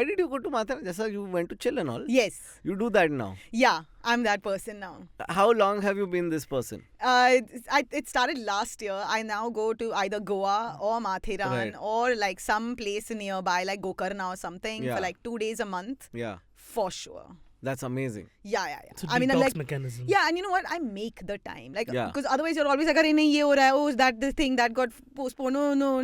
why did you go to Mathura? Just you went to chill and all. Yes. You do that now. Yeah, I'm that person now. How long have you been this person? It started last year. I now go to either Goa or Mathiran Right. or like some place nearby like Gokarna or something Yeah. for like 2 days a month. Yeah. For sure. That's amazing. Yeah. It's a I mean, detox like, mechanism. yeah, and you know what? I make the time. Like, Yeah. because otherwise you're always like, "Arey, nahi, ye ho raha hai. Oh, that the thing that got postponed. No.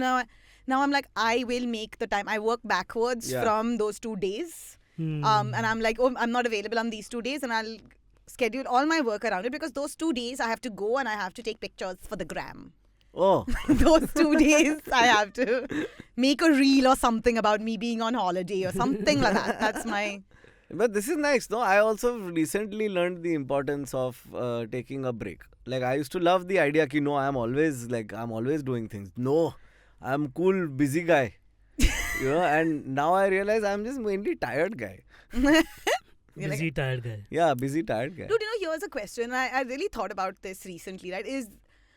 Now I'm like, I will make the time. I work backwards Yeah. from those 2 days. Hmm. And I'm like, oh, I'm not available on these 2 days, and I'll schedule all my work around it because those 2 days I have to go and I have to take pictures for the gram. Oh. Those 2 days I have to make a reel or something about me being on holiday or something like that. That's my... But this is nice, no? I also recently learned the importance of taking a break. Like, I used to love the idea that, no, I'm always doing things. No, I'm cool, busy guy. And now I realize I'm just mainly tired guy. Busy, tired guy. Yeah, busy, tired guy. Dude, here's a question. I really thought about this recently, right? Is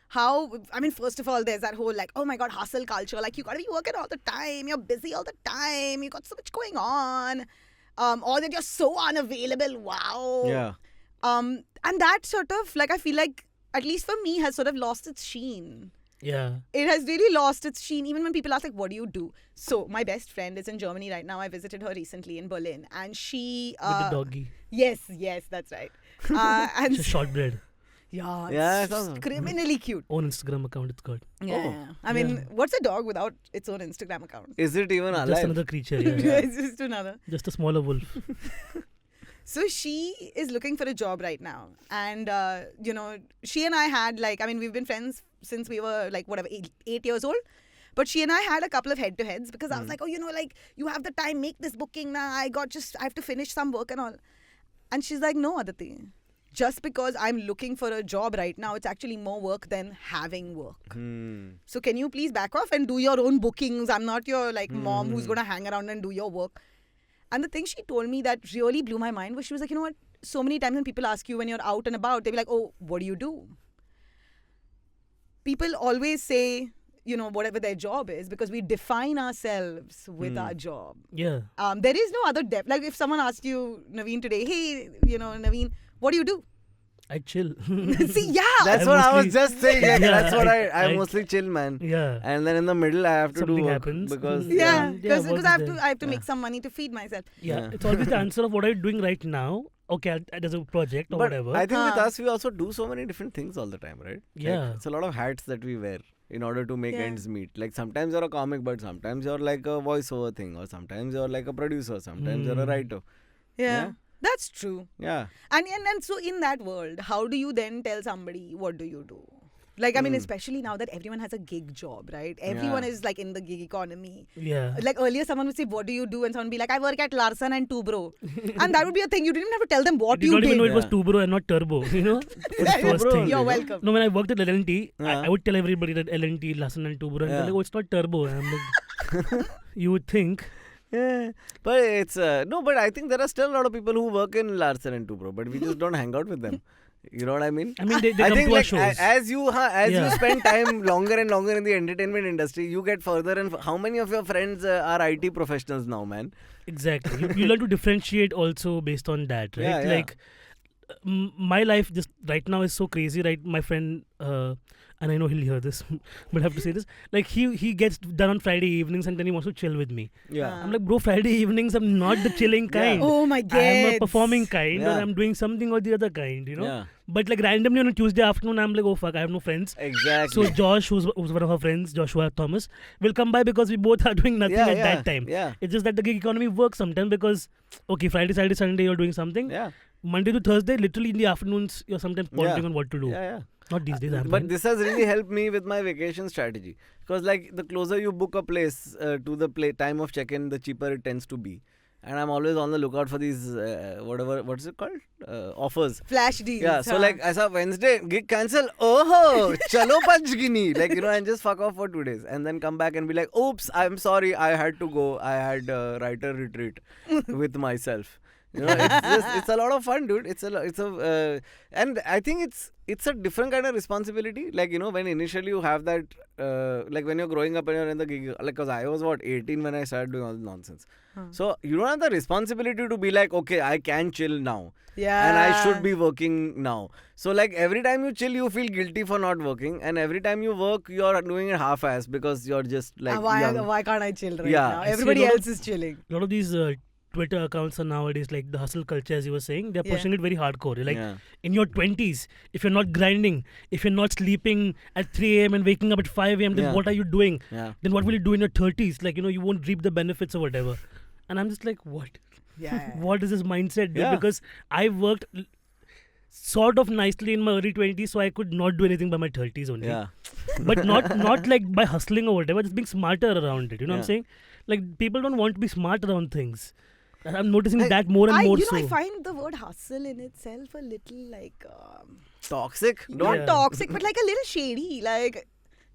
how, I mean, first of all, there's that whole like, oh my God, hustle culture. Like, you got to be working all the time. You're busy all the time. You got so much going on. Or that you're so unavailable. Wow. Yeah. And that sort of, like, I feel like, at least for me, has sort of lost its sheen. Yeah. It has really lost its sheen, even when people ask, like, what do you do? So, my best friend is in Germany right now. I visited her recently in Berlin. And she... With the doggy. Yes, that's right. And It's a shortbread. yeah, Yeah, it's it's awesome. criminally cute. Own Instagram account it's got. Yeah. I mean, what's a dog without its own Instagram account? Is it even alive? Just another creature. Yeah. It's just another. Just a smaller wolf. So she is looking for a job right now. And, she and I had we've been friends since we were 8 years old. But she and I had a couple of head-to-heads because I was like, you have the time, make this booking now. I have to finish some work and all. And she's like, no, Aditi. Just because I'm looking for a job right now, it's actually more work than having work. So can you please back off and do your own bookings? I'm not your mom who's going to hang around and do your work. And the thing she told me that really blew my mind was she was like, you know what? So many times when people ask you when you're out and about, they'll be like, oh, what do you do? People always say, whatever their job is because we define ourselves with our job. Yeah. There is no other depth. Like if someone asked you, Naveen, today, hey, Naveen, what do you do? I chill. See, yeah. That's what I was just saying. Yeah, that's what I mostly chill, man. Yeah. And then in the middle, I have to Something do work happens. because because work I is have to make some money to feed myself. Yeah. It's always the answer of what are you doing right now? Okay, there's a project or But whatever. I think with us, we also do so many different things all the time, right? Yeah. It's a lot of hats that we wear in order to make Yeah. ends meet. Like sometimes you're a comic, but sometimes you're like a voiceover thing, or sometimes you're like a producer, sometimes you're a writer. Yeah. That's true. Yeah. And so in that world, how do you then tell somebody, what do you do? Like, I mean, especially now that everyone has a gig job, right? Everyone is like in the gig economy. Yeah. Like earlier, someone would say, what do you do? And someone would be like, I work at Larson and Tubro. And that would be a thing. You didn't even have to tell them what You you don't even know did. it was Tubro and not Turbo, For the first thing. You're welcome. No, when I worked at L&T, Yeah. I would tell everybody that L&T, Larsen and Tubro, and they're like, oh, it's not Turbo. And I'm like, you would think. Yeah. But it's, no, but I think there are still a lot of people who work in Larsen and Tubro, but we just don't hang out with them. You know what I mean? I mean, they I come think to our like shows. as you spend time longer and longer in the entertainment industry, you get further and how many of your friends are IT professionals now, man? Exactly. You learn to differentiate also based on that, right? Yeah, yeah. Like, my life just right now is so crazy, right? My friend, and I know he'll hear this, but I have to say this. Like, he gets done on Friday evenings and then he wants to chill with me. Yeah. I'm like, bro, Friday evenings, I'm not the chilling kind. Oh my God. I am a performing kind, Yeah. or I'm doing something or the other kind, Yeah. But like randomly on a Tuesday afternoon, I'm like, oh fuck, I have no friends. Exactly. So Josh, who's one of our friends, Joshua Thomas, will come by because we both are doing nothing at that time. Yeah. It's just that the gig economy works sometimes because, okay, Friday, Saturday, Sunday, you're doing something. Yeah. Monday to Thursday, literally in the afternoons, you're sometimes pondering on what to do. Yeah. Not these days, I'm But fine. this has really helped me with my vacation strategy. Because like the closer you book a place to the time of check-in, the cheaper it tends to be. And I'm always on the lookout for these, what's it called? Offers. Flash deals. Yeah, so like I saw Wednesday, gig cancel. Oh, chalo Panchgini. Like, and just fuck off for 2 days. And then come back and be like, oops, I'm sorry, I had to go. I had a writer retreat with myself. You know, it's a lot of fun, dude. And I think it's a different kind of responsibility. Like, you know, when initially you have that, like when you're growing up and you're in the gig, like, because I was 18 when I started doing all this nonsense. So you don't have the responsibility to be like, okay, I can chill now. Yeah. And I should be working now. So like every time you chill, you feel guilty for not working, and every time you work, you're doing it half-ass because you're just like young. Why can't I chill right Yeah. now? I see Everybody a lot else is chilling. A lot of these Twitter accounts are nowadays like the hustle culture, as you were saying. They're Yeah. pushing it very hardcore. You're like, Yeah. in your 20s, if you're not grinding, if you're not sleeping at 3 a.m. and waking up at 5 a.m., then Yeah. what are you doing? Yeah. Then what will you do in your 30s? Like, you know, you won't reap the benefits or whatever. And I'm just like, what? Yeah. What is this mindset, dude? Yeah. Because I worked sort of nicely in my early 20s, so I could not do anything by my 30s only. Yeah. But not like by hustling or whatever, just being smarter around it. You know what I'm Yeah. saying? Like, people don't want to be smart around things. I'm noticing that more and more so. I find the word hustle in itself a little like Toxic. not Yeah. toxic, but like a little shady. Like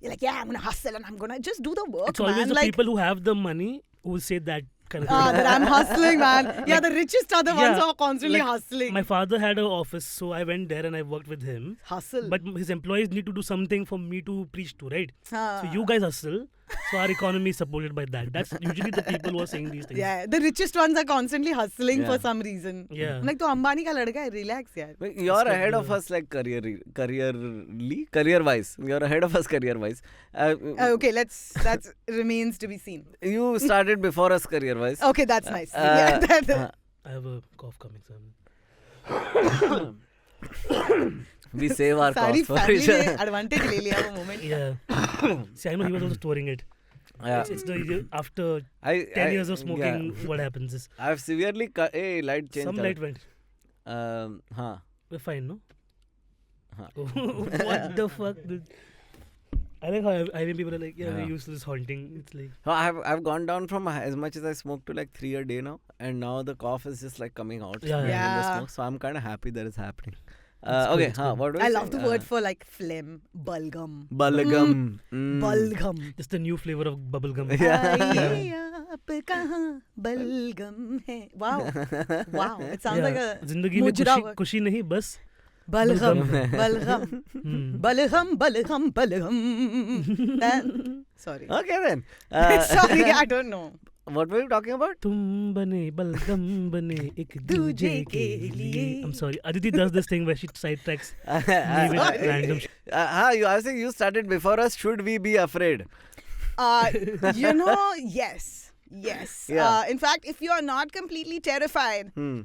you're like, yeah, I'm gonna hustle and I'm gonna just do the work, It's always man. the Like, people who have the money who say that kind of thing. that I'm hustling, man. Yeah, the richest are the ones Yeah, who are constantly like, hustling. My father had an office, so I went there and I worked with him. Hustle. But his employees need to do something for me to preach to, right? Ah. So you guys hustle, so our economy is supported by that. That's usually the people who are saying these things. Yeah, the richest ones are constantly hustling Yeah. for some reason. Yeah. I'm like, तो अंबानी का लड़का है, relax यार. But you're like ahead of the- us like career-wise. You're ahead of us career-wise. Okay, let's that remains to be seen. You started before us career-wise. Okay, that's nice. Yeah, I have a cough coming, so We save our सारी costs for family each ने other. advantage ले लिया वो moment. yeah. See, I know he was also storing it. Yeah. It's the after 10 I- years of smoking, yeah. what happens is I've severely hey, light change. some light went. Huh. We're fine, no? Huh. What the fuck? I like how I mean people are like, yeah, Yeah. we're used to this haunting. It's like, So I've gone down from as much as I smoke to like 3 a day now, and now the cough is just like coming out. Yeah, in the yeah. smoke, so I'm kind of happy that it's happening. It's good, Okay, it's good. what do I you love the saying? word for like phlegm. Balgham. Balgham. Mm. Balgham. it's the new flavor of bubblegum. Yeah. आप कहाँ बलगम है. Wow. Wow. It sounds like a जिंदगी में मुजरा खुशी word. खुशी नहीं बस Balgham. Balgham. Balgham. Hmm. Balgham. Balgham. Sorry. Okay then. Sorry, I don't know. What were you talking about? तुम बने बलगम बने एक दूजे दूजे के के लिए. लिए. I'm sorry. Aditi does this thing where she sidetracks me with Sorry. random shit. I was saying you started before us. Should we be afraid? You know, yes. Yes. Yeah. In fact, if you're not completely terrified, Hmm.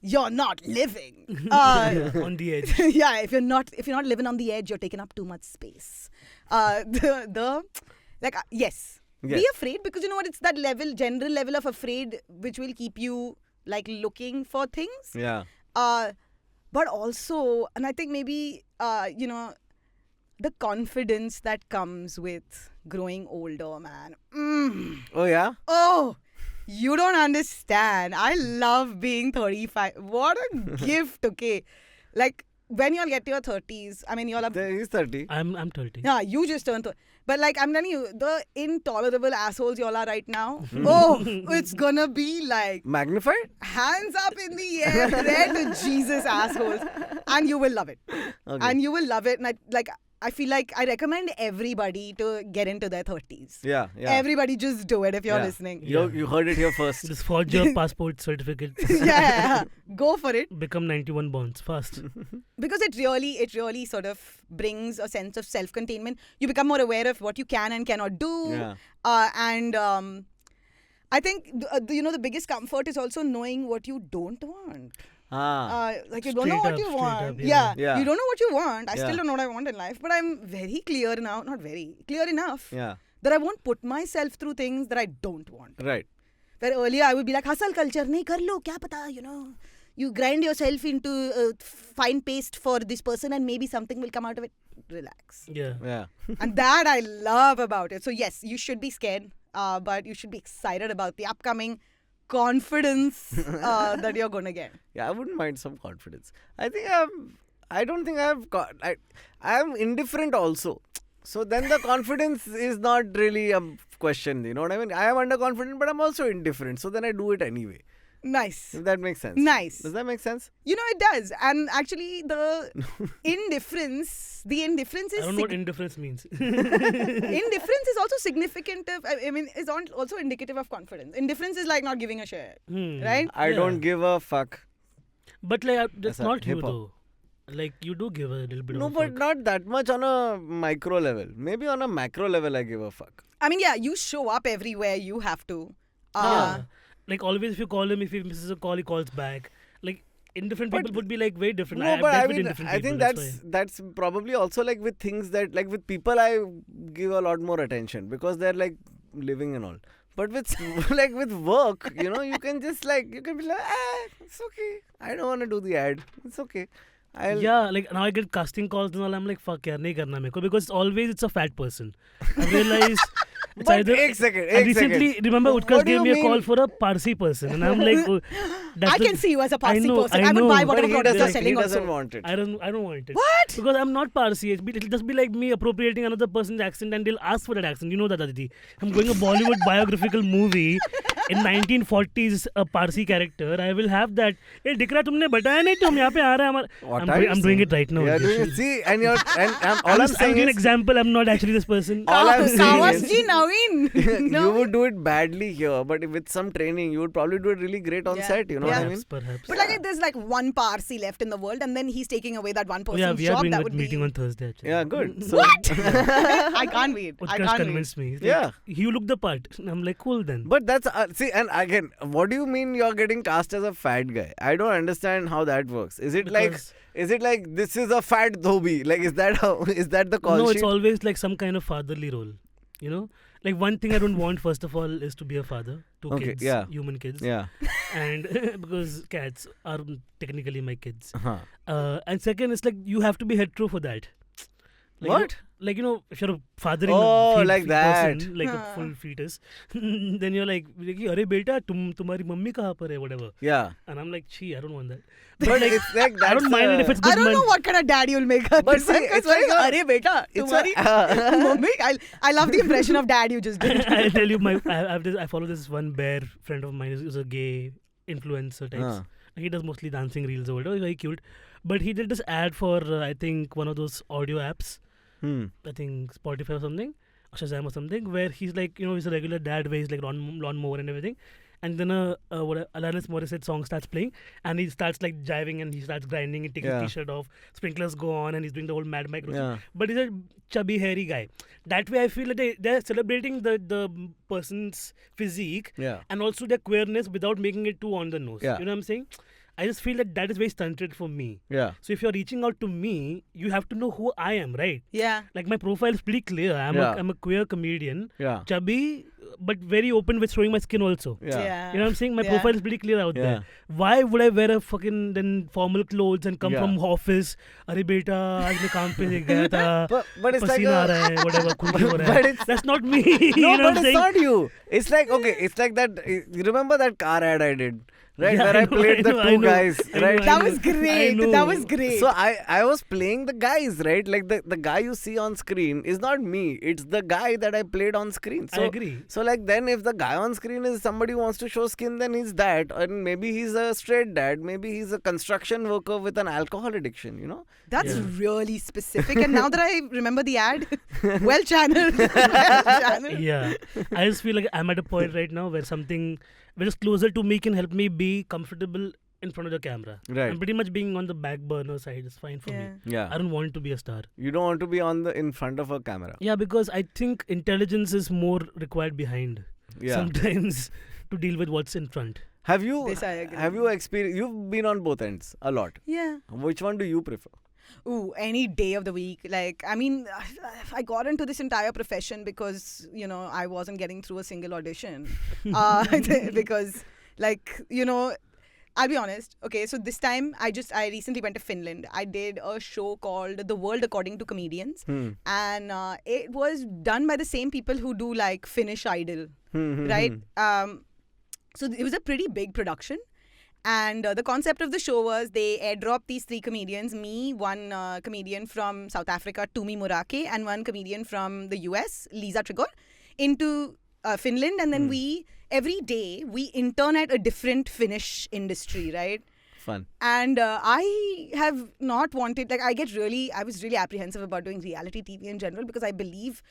you're not living. On the edge. Yeah, if you're not living on the edge, you're taking up too much space. Yes. Yes. Be afraid, because you know what? It's that general level of afraid which will keep you like looking for things. Yeah. But also, and I think maybe the confidence that comes with growing older, man. Oh yeah. Oh, you don't understand. I love being 35. What a gift, okay? Like, when you'll get to your 30s, I mean, you'll have... He's 30. I'm 30. Yeah, you just turned 30. But like, I'm telling you, the intolerable assholes y'all are right now, oh, it's gonna be like Magnified? hands up in the air, pray to Jesus assholes. And you will love it. Okay. And you will love it. And I feel like I recommend everybody to get into their 30s. Yeah. Yeah. Everybody just do it if you're Yeah. listening. You heard it here first. Just forge your passport certificate. Yeah, go for it. Become 91 bonds fast. Because it really sort of brings a sense of self-containment. You become more aware of what you can and cannot do. Yeah. And I think, the biggest comfort is also knowing what you don't want. Like you don't know what you Straight want. up, yeah. Yeah. You don't know what you want. I Yeah. still don't know what I want in life. But I'm very clear now. Not very. Clear enough. Yeah. That I won't put myself through things that I don't want. Right. Where earlier I would be like, hustle culture, nahi kar lo, kya pata, You grind yourself into fine paste for this person and maybe something will come out of it. Relax. Yeah. Yeah. And that I love about it. So yes, you should be scared, but you should be excited about the upcoming confidence that you're going to get. Yeah, I wouldn't mind some confidence. I don't think I'm indifferent also. So then the confidence is not really a question, you know what I mean? I am underconfident, but I'm also indifferent. So then I do it anyway. Nice. If that makes sense. Nice. Does that make sense? You know, it does. And actually, the indifference I is... don't know what indifference means. Indifference is also significant of, I mean, is also indicative of confidence. Indifference is like not giving a shit, right? I don't give a fuck. But like, that's That's a not you hip-hop. though. Like, you do give a little bit No, of a but fuck. not that much on a micro level. Maybe on a macro level, I give a fuck. I mean, yeah, you show up everywhere you have to. Yeah. Like, always if you call him, if he misses a call, he calls back. Like, indifferent But- people would be like very different. No, I've but dealt I with mean, indifferent I people, think that's that's probably also like with things that, like with people, I give a lot more attention because they're like living and all. But with like with work, you know, you can just like, you can be like, it's okay. I don't want to do the ad. It's okay. I'll Yeah, like now I get casting calls and all. I'm like, fuck, yaar, nahi karna mere ko, because always it's a fat person. I realize it's But either. एक second, And एक recently, second. remember, Utkarsh What do gave you me a call mean? for a Parsi person, and I'm like, oh, that's I the- can see you as a Parsi know, person. I I would know, buy but whatever he products you're doesn't, selling he doesn't also. want it. I don't want it. What? Because I'm not Parsi. It'll just be like me appropriating another person's accent, and they'll ask for that accent. You know that, Aditi. I'm going a Bollywood biographical movie in 1940s, a Parsi character. I will have that. Hey, दिख रहा तुमने बताया नहीं तो हम यहाँ पे आ रहे हैं What हमारे. are you I'm doing saying? it right now. Yeah, Aditi. doing it. See, and you're and all I'm I'm just saying giving an is, example. I'm not actually this person. all I'm saying Kawas is, ji Naveen. you would do it badly here, but with some training, you would probably do it really great on Yeah. set. You know Yeah. what I mean? Perhaps. But like, there's like one Parsi left in the world, and then he's taking away that one Oh, person's yeah, we are job. doing That that would meeting be... on Thursday. Actually. Yeah, good. So, What? I can't wait. I Utkarsh can't wait. convinced me. He's Yeah. like, you look the part. I'm like, cool then. But that's see, and again, what do you mean you're getting cast as a fat guy? I don't understand how that works. Is it Because- like this is a fat dhobi? Like is that how is that the call No, sheet? it's always like some kind of fatherly role. You know, like one thing I don't want first of all is to be a father to Okay, kids, yeah. human kids, Yeah. and because cats are technically my kids. Uh-huh. And second, it's like you have to be hetero for that. Like, What? Like, you know, if you're a fathering Oh, a like that. person, like a Huh. full fetus, then you're like, "Arey beta, तुम्हारी mummy कहाँ पर है?" Whatever. Yeah. And I'm like, "Gee, I don't want that." But it's like that's I don't mind it if it's good I don't know money. what kind of dad you'll make her. But see, it's like a- Arey beta, it's tumhari a- mummy. I love the impression of dad you just did. I'll tell you, I follow this one bear friend of mine who's a gay influencer type. Huh. He does mostly dancing reels or whatever. He's very cute. But he did this ad for, I think, one of those audio apps. I think Spotify or something, or Shazam or something, where he's like, you know, he's a regular dad where he's like lawnmower and everything. And then Alanis Morissette song starts playing, and he starts like jiving and he starts grinding and taking Yeah. his t-shirt off. Sprinklers go on, and he's doing the whole Mad Mike routine. Yeah. But he's a chubby, hairy guy. That way, I feel like they're celebrating the person's physique Yeah. and also their queerness without making it too on the nose. Yeah. You know what I'm saying? I just feel that is very stunted for me. Yeah. So if you're reaching out to me, you have to know who I am, right? Yeah. Like my profile is pretty clear. I'm a queer comedian, Yeah. chubby, but very open with showing my skin also. Yeah. You know what I'm saying? My Yeah. profile is pretty clear out Yeah. there. Why would I wear a fucking then formal clothes and come Yeah. from office? अरे बेटा आज मैं काम पे गया था. But it's like पसीना आ a, रहा है, whatever, खुंडी हो रहा but है. it's That's not me. no, you know but what I'm it's saying? not you. It's like okay, it's like that. You remember that car ad I did, right? Yeah, Where I played the two guys, I know, right? That I was know. great. I know. That was great. So I was playing the guys, right? Like the guy you see on screen is not me. It's the guy that I played on screen. So I agree. So like then if the guy on screen is somebody who wants to show skin, then he's that. And maybe he's a straight dad. Maybe he's a construction worker with an alcohol addiction, you know? That's Yeah. really specific. And now that I remember the ad, well channeled. Well channeled. Yeah. I just feel like I'm at a point right now where something which is closer to me can help me be comfortable in front of the camera. Right. And pretty much being on the back burner side is fine for me. I Yeah. don't want to be a star. You don't want to be in front of a camera. Yeah, because I think intelligence is more required behind Yeah. sometimes to deal with what's in front. Have you This I agree. have you experienced? You've been on both ends a lot. Yeah. Which one do you prefer? Ooh, any day of the week. Like, I mean, I got into this entire profession because, you know, I wasn't getting through a single audition. Because, like, you know, I'll be honest. Okay, so this time I recently went to Finland. I did a show called The World According to Comedians. And it was done by the same people who do like Finnish Idol, right? So it was a pretty big production. And the concept of the show was they airdropped these three comedians, me, one comedian from South Africa, Tumi Murake, and one comedian from the US, Lisa Trigor, into Finland. And then we every day we intern at a different Finnish industry, right? Fun. And I have not wanted, like, I was really apprehensive about doing reality TV in general because I believe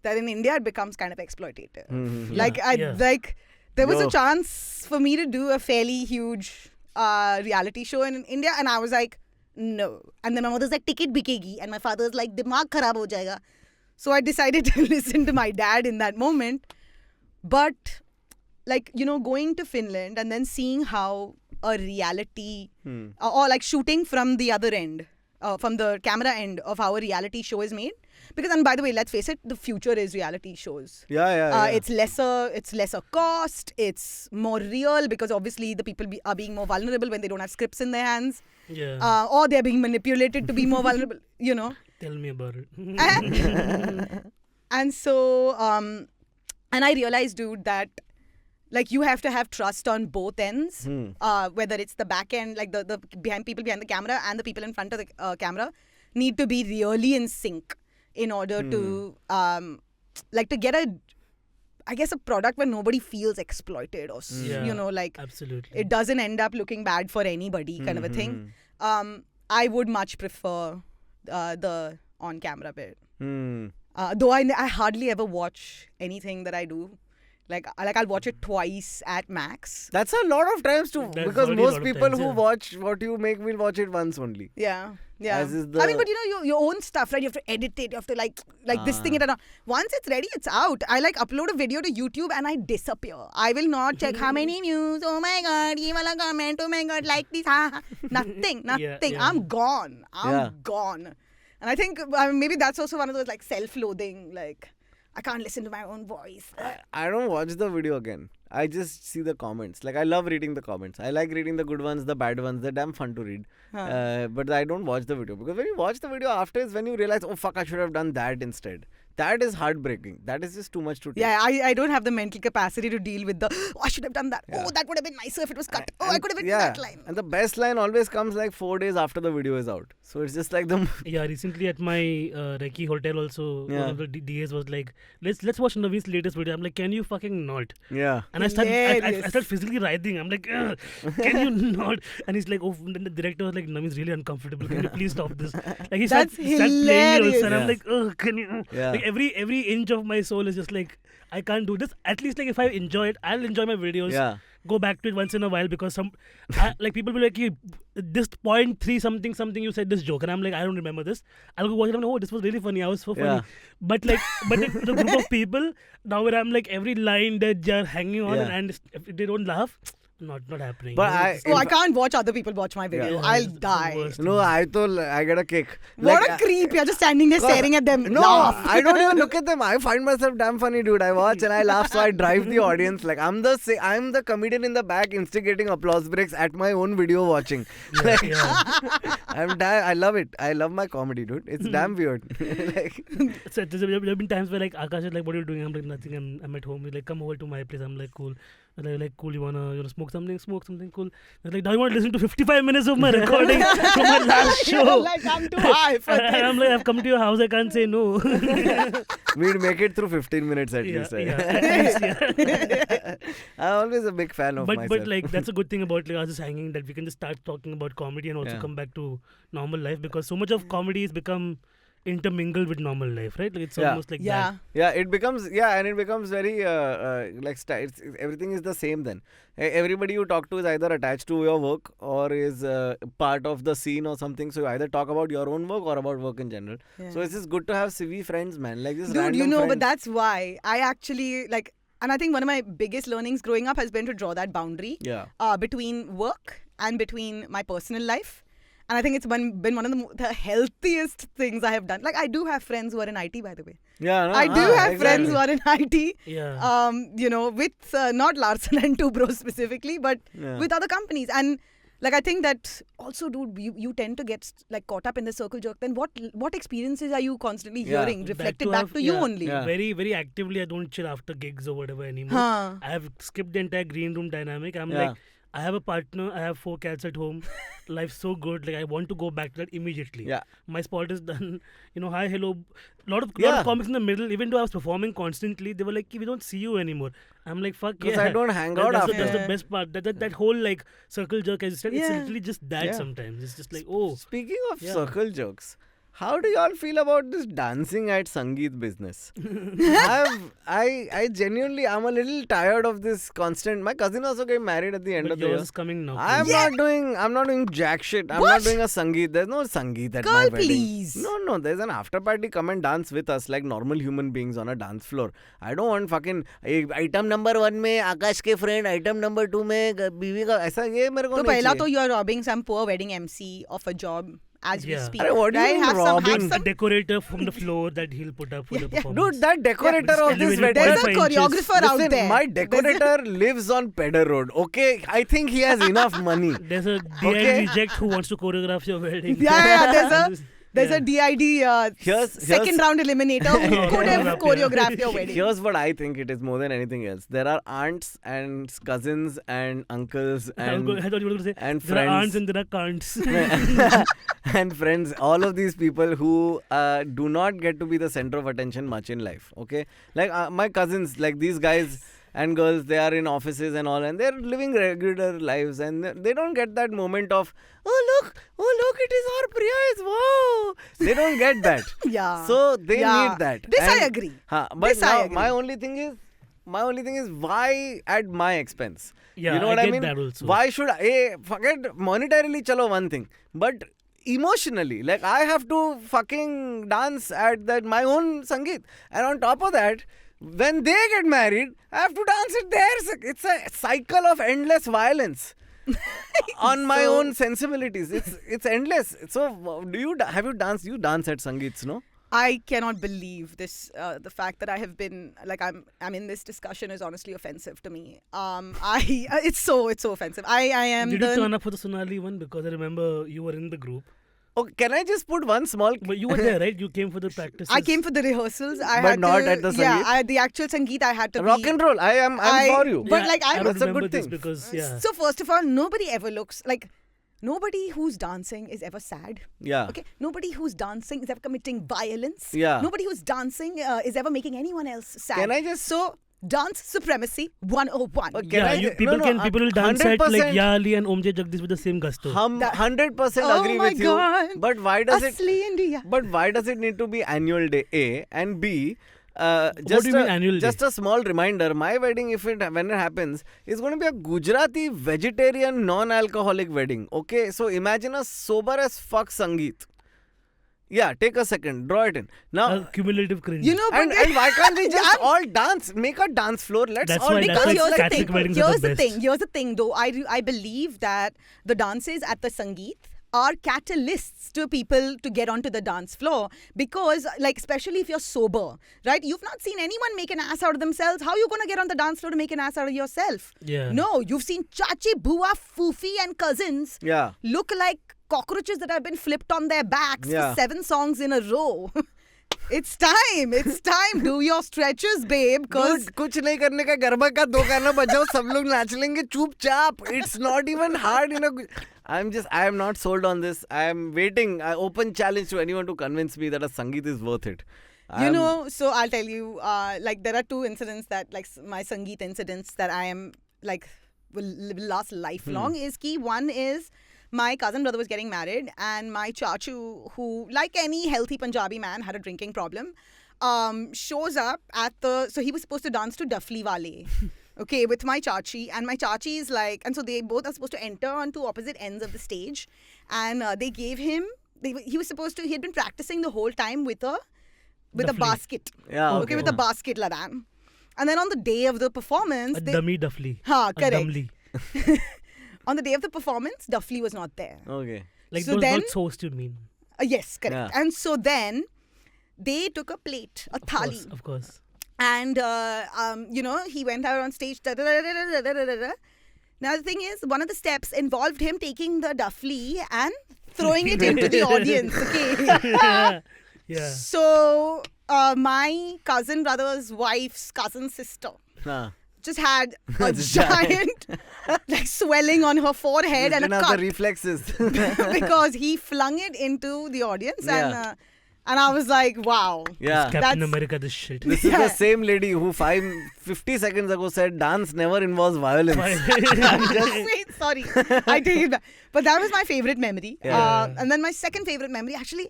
that in India it becomes kind of exploitative. There was a chance for me to do a fairly huge reality show in India, and I was like, no. And then my mother's like, ticket bikegi, and my father's like, dimag kharab ho jayega. So I decided to listen to my dad in that moment. But, like, you know, going to Finland and then seeing how a reality or like shooting from the other end, from the camera end of how a reality show is made. Because, and by the way, let's face it, the future is reality shows. Yeah. It's lesser cost. It's more real because obviously the people are being more vulnerable when they don't have scripts in their hands. Yeah. Or they're being manipulated to be more vulnerable, you know. Tell me about it. And so, and I realized, dude, that like you have to have trust on both ends, whether it's the back end, like the people behind the camera and the people in front of the camera need to be really in sync in order to to get a product where nobody feels exploited or you know, like absolutely it doesn't end up looking bad for anybody kind of a thing. I would much prefer the on camera bit. Though I hardly ever watch anything that I do. Like I'll watch it twice at max. That's a lot of times too, That's because already a lot most of people times, who yeah. watch what you make will watch it once only. Yeah. As is I mean, but you know, your own stuff, right? You have to edit it. You have to like this thing. Once it's ready, it's out. I like upload a video to YouTube and I disappear. I will not check how many views. Oh my God, ye wala comment. Oh my God, like this. Nothing. Yeah. I'm gone. Gone. And I think maybe that's also one of those like self-loathing, like I can't listen to my own voice. I don't watch the video again. I just see the comments. Like, I love reading the comments. I like reading the good ones, the bad ones. They're damn fun to read. But I don't watch the video. Because when you watch the video after is when you realize, oh fuck, I should have done that instead. That is heartbreaking. That is just too much to take. Yeah, I don't have the mental capacity to deal with I should have done that. Yeah. Oh, that would have been nicer if it was cut. I could have written that line. And the best line always comes like 4 days after the video is out. So it's just like the... Yeah, recently at my Reiki hotel also, one of the DAs was like, let's watch Naveen's latest video. I'm like, can you fucking not? Yeah. And I start physically writhing. I'm like, ugh, can you not? And he's like, oh, then the director was like, Naveen's really uncomfortable. Can you please stop this? Like he started playing it also, and I'm like, ugh, can you? Yeah. Like every inch of my soul is just like, I can't do this. At least like if I enjoy it, I'll enjoy my videos. Yeah. Go back to it once in a while because like people will be like, this point 3 something you said this joke, and I'm like, I don't remember this. I'll go watch it. I'm like, oh, this was really funny. I was so funny. Yeah. But the group of people now where I'm like every line that they're hanging on, and if they don't laugh, not happening. But I can't watch other people watch my video. Yeah, I'll it's the die. worst. No, I get a kick. What Like, a creep. You're just standing there staring at them. No, Laugh. I don't even look at them. I find myself damn funny, dude. I watch and I laugh, so I drive the audience. Like I'm the comedian in the back instigating applause breaks at my own video watching. I love it. I love my comedy, dude. It's damn weird. Like, So there have been times where like Akash is like, what are you doing? I'm like, nothing. I'm at home. He's like, come over to my place. I'm like, cool. They're like, cool, you wanna smoke something cool. They're like, now you want to listen to 55 minutes of my recording from my last show. You're like, I'm too high for And this. I'm like, I've come to your house, I can't say no. we'd make it through 15 minutes at least. At least. I'm always a big fan of myself. But like that's a good thing about like us just hanging, that we can just start talking about comedy and also come back to normal life, because so much of comedy has become intermingled with normal life, right? Like it's almost like that. Yeah, it becomes very everything is the same then. Everybody you talk to is either attached to your work or is part of the scene or something. So you either talk about your own work or about work in general. Yeah. So it's just good to have CV friends, man. Like just Dude, random you know, friends. but that's why I actually like, and I think one of my biggest learnings growing up has been to draw that boundary between work and between my personal life. And I think it's been one of the healthiest things I have done. Like, I do have friends who are in IT, by the way. Yeah, no, I do have exactly. friends who are in IT. Yeah. You know, with not Larsen and Toubro specifically, but with other companies. And like, I think that also, dude, you tend to get like caught up in the circle jerk. Then what experiences are you constantly hearing reflected back to you only? Yeah. Very, very actively, I don't chill after gigs or whatever anymore. I have skipped the entire green room dynamic. I'm like, I have a partner, I have 4 cats at home. Life's so good. Like I want to go back to that immediately. Yeah. My spot is done. Hi, hello. Lot of Yeah. comics in the middle. Even though I was performing constantly, they were like, we don't see you anymore. I'm like, fuck Because yeah. I don't hang out That's after. that's the Yeah. best part. That whole like circle jerk, as you said, it's Yeah. literally just that Yeah. sometimes. It's just like, oh. Speaking of Yeah. circle jokes, how do y'all feel about this dancing at Sangeet business? I genuinely, I'm a little tired of this constant. My cousin also getting married at the end But of the yours year. is coming now. I'm not doing jack shit. I'm What? not doing a Sangeet. There's no Sangeet at my Girl, wedding. please. No. There's an after party. Come and dance with us like normal human beings on a dance floor. I don't want fucking item number 1 में आकाश के friend, item number 2 में बीवी का ऐसा ये मेरे को तो नहीं पहला चाहिए. तो you're robbing some poor wedding MC of a job as we Yeah. speak. Arre, what do you right? mean Have robbing? A decorator from the floor that he'll put up for the performance. Dude, that decorator Yeah, of this elevated wedding. There's a 45 inches. choreographer out Listen, there. my decorator lives on Pedder Road. Okay, I think he has enough money. There's a DI Okay. reject who wants to choreograph your wedding. Yeah, there's a DID Here's- second round eliminator who could have Yeah. choreographed your wedding. Here's what I think it is more than anything else. There are aunts and cousins and uncles I and thought you were going to say and there are aunts friends and there are can'ts. and friends. All of these people who do not get to be the center of attention much in life. Okay, like my cousins, like these guys and girls, they are in offices and all, and they're living regular lives, and they don't get that moment of oh look, it is our Priya, wow. They don't get that. Yeah. So they Yeah. need that. This I And- agree. but This I now agree. my only thing is why at my expense? Yeah, You know I what I get mean? that also. Why should I forget monetarily? Chalo one thing, but emotionally, like I have to fucking dance at that my own Sangeet, and on top of that, when they get married, I have to dance at theirs. It's a cycle of endless violence. On my So- own sensibilities, it's endless. So, have you danced? You dance at Sangeets, no? I cannot believe this. The fact that I have been like I'm in this discussion is honestly offensive to me. It's so offensive. I am Did the you turn up for the Sonali one? Because I remember you were in the group. Oh, can I just put one small? But you were there, right? You came for the practices. I came for the rehearsals. I But had not to, at the yeah. Sangeet? The actual Sangeet I had to Rock be. and roll. I'm for you. But like I I don't That's a remember good this thing. because yeah. So first of all, nobody ever looks like. Nobody who's dancing is ever sad. Yeah. Okay. Nobody who's dancing is ever committing violence. Yeah. Nobody who's dancing is ever making anyone else sad. Can I just- So dance supremacy 101. Okay. Yeah, I- you, no, people no, can people will dance at like 100%. Yali and Omje Jagdish with the same gusto. Hum That- 100% Oh agree my with God. you. But why does it? Asli India. But why does it need to be annual day? A and B. What do you mean annual just day? a small reminder. My wedding, when it happens, is going to be a Gujarati vegetarian non-alcoholic wedding. Okay, so imagine a sober as fuck Sangeet. Yeah, take a second, draw it in now. Cumulative cringe. You know, but And why can't we just I'm- all dance? Make a dance floor. Let's That's all why- dance. that's Because why here's the Catholic thing. weddings are the best. Here's the thing, though. I believe that the dances at the Sangeet are catalysts to people to get onto the dance floor because, like, especially if you're sober, right? You've not seen anyone make an ass out of themselves. How are you going to get on the dance floor to make an ass out of yourself? Yeah. No, you've seen Chachi, Bua, Fufi, and cousins Yeah. look like cockroaches that have been flipped on their backs Yeah. for 7 songs in a row. It's time. It's time. Do your stretches, babe. Because Dude, कुछ नहीं करने का गरबा का 2 गाना बजाओ सब लोग नाच लेंगे चुपचाप. It's not even hard, I am not sold on this. I am waiting. I open challenge to anyone to convince me that a Sangeet is worth it. so I'll tell you, like there are 2 incidents that, like my Sangeet incidents that I am like will last lifelong is ki one is my cousin brother was getting married and my chachu, who like any healthy Punjabi man had a drinking problem, shows up at so he was supposed to dance to Duffly Wale. Okay, with my chachi, and my chachi is like, and so they both are supposed to enter onto opposite ends of the stage, and they gave him, he was supposed to, he had been practicing the whole time with a Duffly. basket. Yeah, Okay, with a basket ladan. And then on the day of the performance, A dummy Duffly. Ha, A correct. dumbly. On the day of the performance, Duffly was not there. Okay. Like So those then- not toast you mean. Yes, correct. Yeah. And so then they took a plate, a thali. Of course. And, he went out on stage. Now, the thing is, one of the steps involved him taking the duffly and throwing it into the audience. Okay. Yeah. So, my cousin brother's wife's cousin sister Nah. just had a giant like swelling on her forehead and a didn't have cut the reflexes. because he flung it into the audience and I was like, wow. Yeah. Captain America, this shit. This is the same lady who 50 seconds ago said dance never involves violence. Wait, sorry. I take it back. But that was my favorite memory. Yeah. And then my second favorite memory, actually,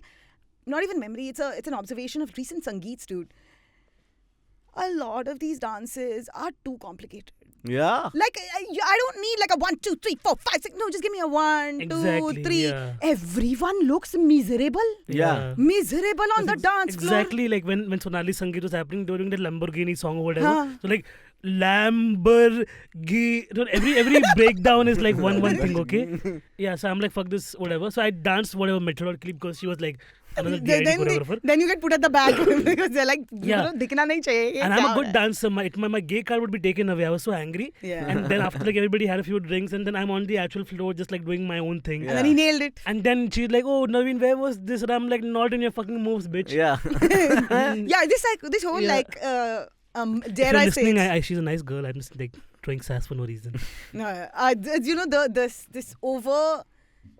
not even memory, it's an observation of recent Sangeets, dude. A lot of these dances are too complicated. Yeah. Like, I don't need like a 1, 2, 3, 4, 5, 6. No, just give me a 1, Exactly, 2, 3. yeah. Everyone looks miserable. Yeah. Miserable on the dance floor. Exactly like when Sonali Sangeet was happening during the Lamborghini song or whatever. Huh. So like Lamborghini, every breakdown is like one thing, okay? Yeah, so I'm like, fuck this, whatever. So I danced whatever methodically because she was like another DID choreographer. Then you get put at the back because they're like, Yeah. dikhna nahi chahiye. Ye And kya I'm ho a good raha hai? dancer. My gay card would be taken away. I was so angry. Yeah. And then after like everybody had a few drinks and then I'm on the actual floor just like doing my own thing. And then he nailed it. And then she's like, oh, Naveen, where was this? And I'm like, not in your fucking moves, bitch. Yeah. Yeah, this whole Yeah. like If dare you're I say listening, it? she's a nice girl. I'm just like throwing sass for no reason. No, you know this over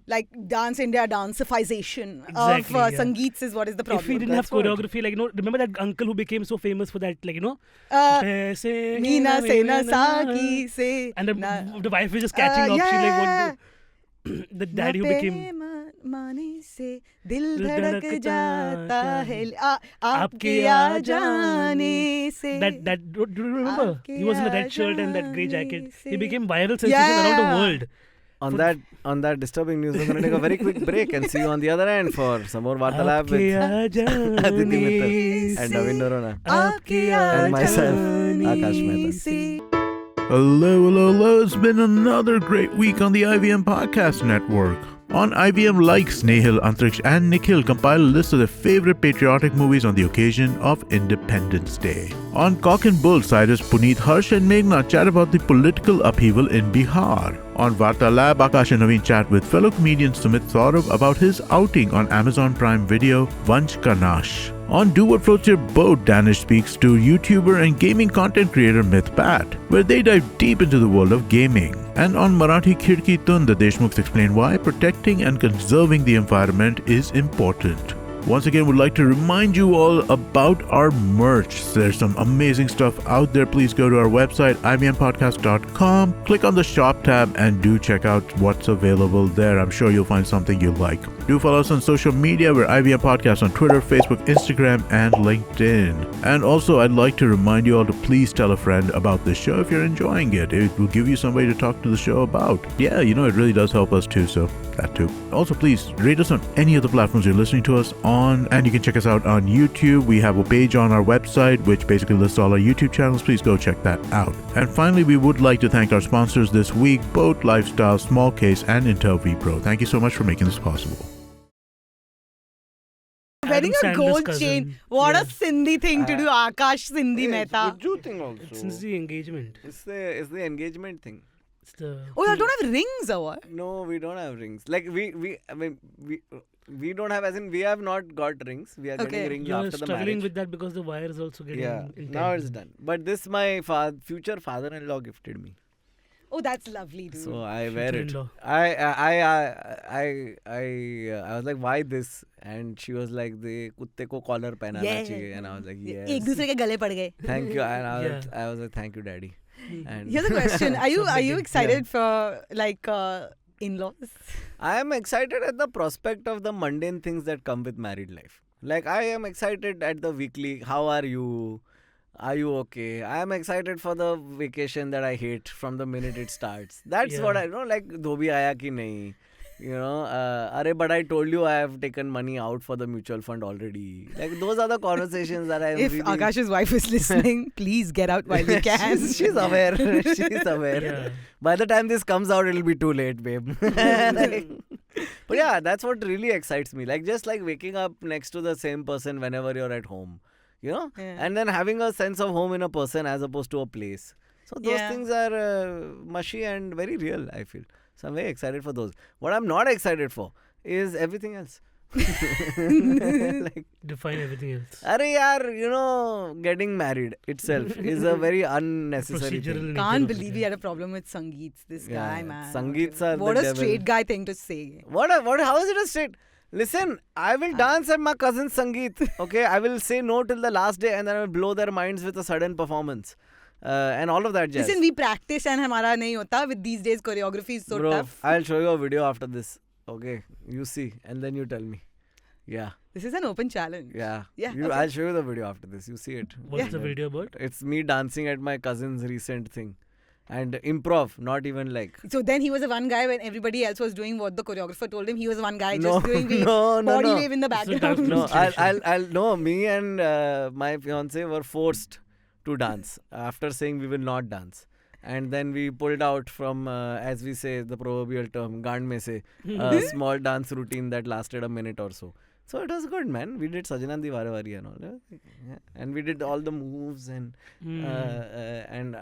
like Dance India dancifization Exactly, of yeah. Sangeets is what is the problem. If we didn't have choreography, like, remember that uncle who became so famous for that, like, Paise Meena se na saki se and na- the wife is just catching up. yeah, She like, yeah. what the daddy who became माने से दिल दिल धड़क धड़क जाता जाता है है, आपके आ जाने से that do you remember? He was in a red shirt and that grey jacket. He से- became viral sensation around the world. On that disturbing news, we're going to take a very quick break and see you on the other end for some more Vartalab with Aditi Mittal and Naveen Narona आपके आ and myself, जाने Akash Mehta. से Hello. It's been another great week on the IVM Podcast Network. On IVM, like Snehal, Antriksh, and Nikhil compile a list of their favorite patriotic movies on the occasion of Independence Day. On Cock and Bull, Cyrus, Puneet, Harsh, and Meghna chat about the political upheaval in Bihar. On Varta Lab, Akash and Naveen chat with fellow comedian Sumit Saurabh about his outing on Amazon Prime Video, Vanch Kanash. On Do What Floats Your Boat, Danish speaks to YouTuber and gaming content creator Myth Pat, where they dive deep into the world of gaming. And on Marathi Khidki Tun, the Deshmukhs explain why protecting and conserving the environment is important. Once again, would like to remind you all about our merch. There's some amazing stuff out there. Please go to our website, ivmpodcast.com, click on the shop tab, and do check out what's available there. I'm sure you'll find something you like. Do follow us on social media. We're IVM Podcast on Twitter, Facebook, Instagram, and LinkedIn. And also, I'd like to remind you all to please tell a friend about this show if you're enjoying it. It will give you somebody to talk to the show about. Yeah, it really does help us too, so that too. Also, please rate us on any of the platforms you're listening to us on, and you can check us out on YouTube. We have a page on our website which basically lists all our YouTube channels. Please go check that out. And finally, we would like to thank our sponsors this week, Boat Lifestyle, Small Case, and Intel vPro. Thank you so much for making this possible. wearing a Sandler's gold cousin. chain. What Yeah. a Sindhi thing to do, Akash Sindhi Mehta. Good thing also. Since the engagement. It's the engagement thing. It's the Oh, you don't have rings or what? No, we don't have rings. Like we don't have, as in we have not got rings. We are Okay. getting rings You're after the struggling marriage. with that because the wire is also getting Yeah, entangled. now it's done. But this my future father-in-law gifted me, Oh, that's lovely, dude. so I wear it. Future-in-law. I was like, why this? And she was like, the kutte ko collar pehnana chahiye, and I was like, yes. एक दूसरे के गले पड़ गए. Thank you, and Yeah. I was like, thank you, daddy. And Here's a question: Are you Something. excited for like in-laws? I am excited at the prospect of the mundane things that come with married life. Like, I am excited at the weekly, how are you? Are you okay? I am excited for the vacation that I hate from the minute it starts. That's Yeah. what I know, like, dhobi aaya ki nahi? But I told you I have taken money out for the mutual fund already. Like, those are the conversations that I If really... Akash's wife is listening, please get out while you can. she's aware. She's aware. Yeah. By the time this comes out, it'll be too late, babe. But yeah, that's what really excites me. Like, just like waking up next to the same person whenever you're at home, Yeah. and then having a sense of home in a person as opposed to a place. So those Yeah. things are mushy and very real, I feel. So I'm very excited for those. What I'm not excited for is everything else. Like, Define everything else. Arey yaar, getting married itself is a very unnecessary Procedural thing. nature Can't of it, believe he had a problem with Sangeets. This Yeah, guy, man. Sangeets are what the a devil. straight guy thing to say. What? How is it a straight? Listen, I will dance at my cousin's Sangeet. Okay, I will say no till the last day, and then I will blow their minds with a sudden performance, and all of that jazz. Listen, we practice and हमारा नहीं होता. With these days, choreography is so Bro, tough. I'll show you a video after this. Okay, you see, and then you tell me. Yeah, This is an open challenge. yeah. Yeah, You, okay. I'll show you the video after this. You see it. What's the video about? It's me dancing at my cousin's recent thing, and improv. Not even like. So then he was the one guy when everybody else was doing what the choreographer told him. He was the one guy No, just doing the no, body no. wave in the It's a background. dance No, Situation. no. Me and my fiance were forced to dance after saying we will not dance, and then we pulled out from, as we say, the proverbial term, "gaand mein se," a small dance routine that lasted a minute or so. So it was good, man. We did Sajanandi Varavari and all, yeah. And we did all the moves and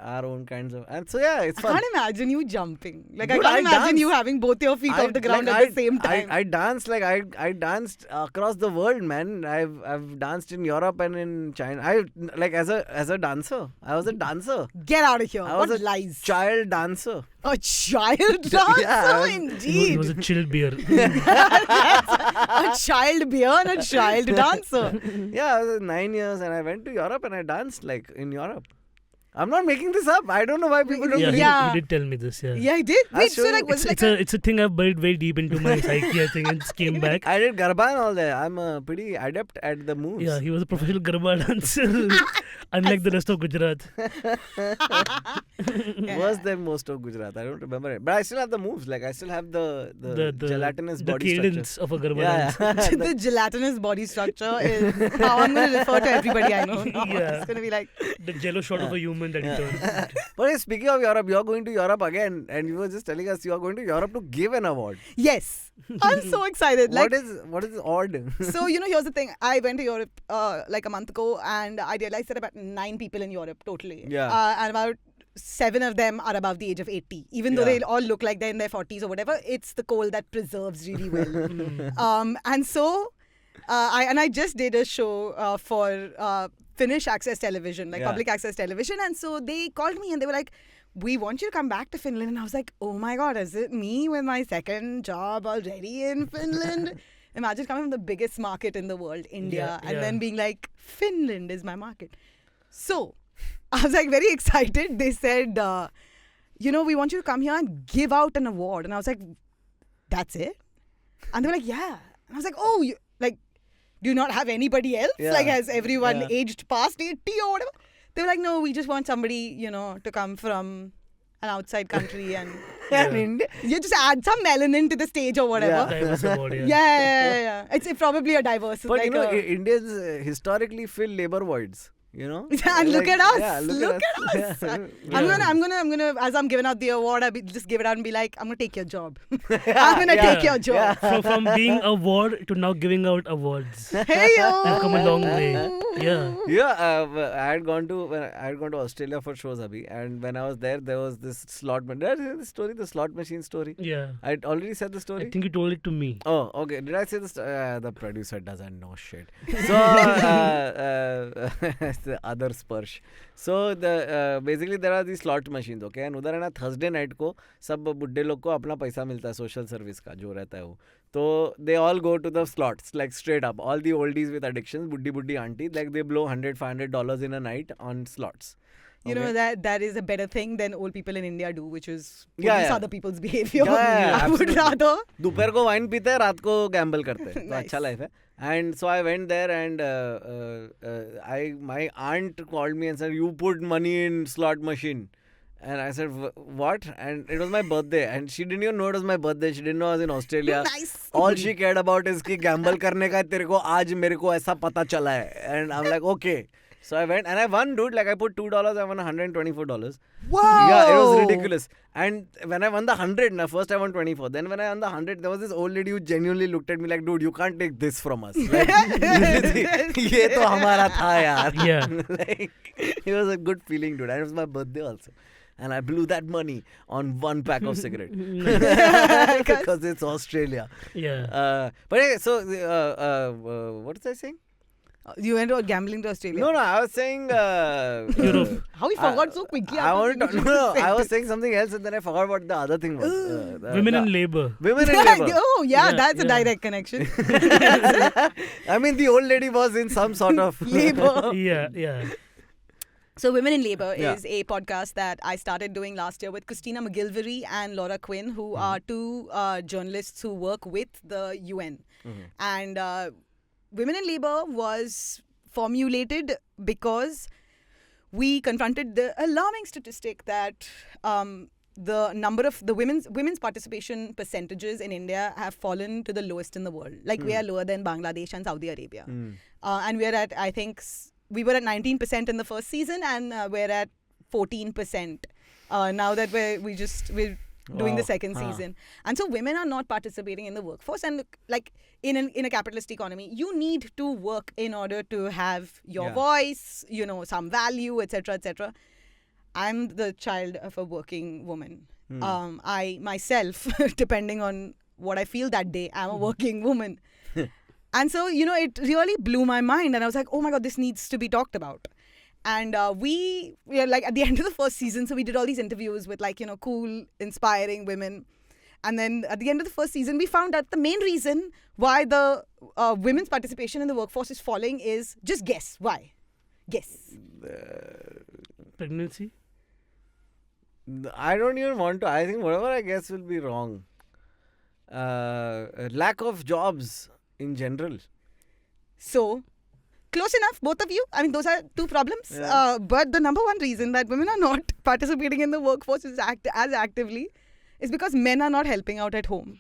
our own kinds of, and so yeah, it's I fun. can't imagine you jumping. Like Dude, I can't I imagine dance. you having both your feet off the ground like, at the same time. I danced like I danced across the world, man. I've danced in Europe and in China. I like as a dancer. I was a dancer. Get out of here. I was What a lies? Child dancer. A child dancer, Yeah, I was- It indeed. was a chill beer. A child beer and a child dancer. Yeah, I was 9 years and I went to Europe and I danced like in Europe. I'm not making this up. I don't know why people don't Yeah, believe Yeah. you did tell me this. Yeah. Yeah, he did. I'll Wait, show so you. like was It's, it like it's a thing I've buried very deep into my psyche, I think, and just came back. I did Garba and all that. I'm pretty adept at the moves. Yeah, he was a professional Garba dancer, unlike the rest of Gujarat. Worse than most of Gujarat. I don't remember it. But I still have the moves. Like I still have the gelatinous the body cadence of a Garba structure. dance. Yeah. the gelatinous body structure is how I'm going to refer to everybody I know. now. Yeah. It's going to be like, The jello shot of a human that he turned. But hey, speaking of Europe, you're going to Europe again, and you were just telling us you're going to Europe to give an award. yes, I'm so excited. Like, What is odd? so, here's the thing. I went to Europe like a month ago and I realized that about 9 people in Europe totally. Yeah. And about 7 of them are above the age of 80. Even though Yeah. they all look like they're in their 40s or whatever, it's the coal that preserves really well. And so, I just did a show for Finnish access television, like Yeah. public access television. And so they called me and they were like, we want you to come back to Finland. And I was like, oh my God, is it me with my second job already in Finland? Imagine coming from the biggest market in the world, India, Yeah, and yeah. then being like, Finland is my market. So I was like very excited. They said, we want you to come here and give out an award. And I was like, that's it? And they were like, yeah. And I was like, oh, do you not have anybody else? Yeah. Like, has everyone Yeah. aged past 80 or whatever? They were like, no, we just want somebody, to come from an outside country and And India. you just add some melanin to the stage or whatever. Diverse award, yeah. Yeah. It's probably a diverse. But like Indians historically fill labor voids. And look at us. Yeah, Look at us. Yeah. I'm gonna, as I'm giving out the award, just give it out and be like, I'm gonna take your job. I'm gonna Yeah. take your job. From being a award to now giving out awards. Hey yo. I've come a long way. Yeah. Yeah, I had gone to Australia for shows, Abhi, and when I was there was this slot machine. Did I say the story? The slot machine story. Yeah. I already said the I story. think you told it to me. Oh, okay. Did I say this? The producer doesn't know shit. So the other Sparsh. So basically there are these slot machines, okay? And उधर है ना Thursday night को सब बुड्ढे लोग को अपना पैसा मिलता है social service का जो रहता है वो. So they all go to the slots like straight up. All the oldies with addictions, buddhi auntie, like they blow $100-$500 in a night on slots. You know Okay? that is a better thing than old people in India do, which is Yeah, police yeah. other people's behavior. Yeah, I would absolutely. rather. दोपहर को wine पीते हैं, रात को Gamble करते हैं, तो Nice. अच्छा लाइफ है. And so I went there and my aunt called me and said, you put money in slot machine. And I said, what? And it was my birthday. And she didn't even know it was my birthday. She didn't know I was in Australia. Nice. All she cared about is कि gamble करने का तेरे को आज मेरे को ऐसा पता चला है. And I'm like, okay. So I went and I won, dude. Like I put $2, I won $124. Wow. Yeah, it was ridiculous. And when I won the 100, first I won 24. Then when I won the 100, there was this old lady who genuinely looked at me like, dude, you can't take this from us. Like, ये तो हमारा था यार. Yeah. Like, it was a good feeling, dude. And it was my birthday also. and I blew that money on one pack of cigarette because it's Australia. Yeah. But anyway, so what was I saying? You went out gambling to Australia. No, I was saying Europe. How we forgot so quickly? I after want to, finishing no, the I was sentence? saying something else and then I forgot what the other thing was. Women in labor. Women in labor. Oh, yeah, Yeah, that's a yeah. direct connection. I mean, the old lady was in some sort of Labor. Yeah. So, Women in Labor Yeah. is a podcast that I started doing last year with Christina McGilvery and Laura Quinn, who are two journalists who work with the UN. And Women in Labor was formulated because we confronted the alarming statistic that the number of the women's participation percentages in India have fallen to the lowest in the world. Like we are lower than Bangladesh and Saudi Arabia. And we're at, I think, we were at 19% in the first season and we're at 14% now that we're doing the second season. And so women are not participating in the workforce. And look, like in a capitalist economy, you need to work in order to have your voice, some value, etc., etc. I'm the child of a working woman. I myself, depending on what I feel that day, I'm a working woman. And so, it really blew my mind. And I was like, oh my God, this needs to be talked about. And we are like at the end of the first season, so we did all these interviews with cool, inspiring women. And then at the end of the first season, we found out the main reason why the women's participation in the workforce is falling is, just guess, why? Guess. Pregnancy. I don't even want to. I think whatever I guess will be wrong. Lack of jobs in general. So, close enough, both of you. I mean, those are two problems. Yeah. But the number one reason that women are not participating in the workforce as actively is because men are not helping out at home.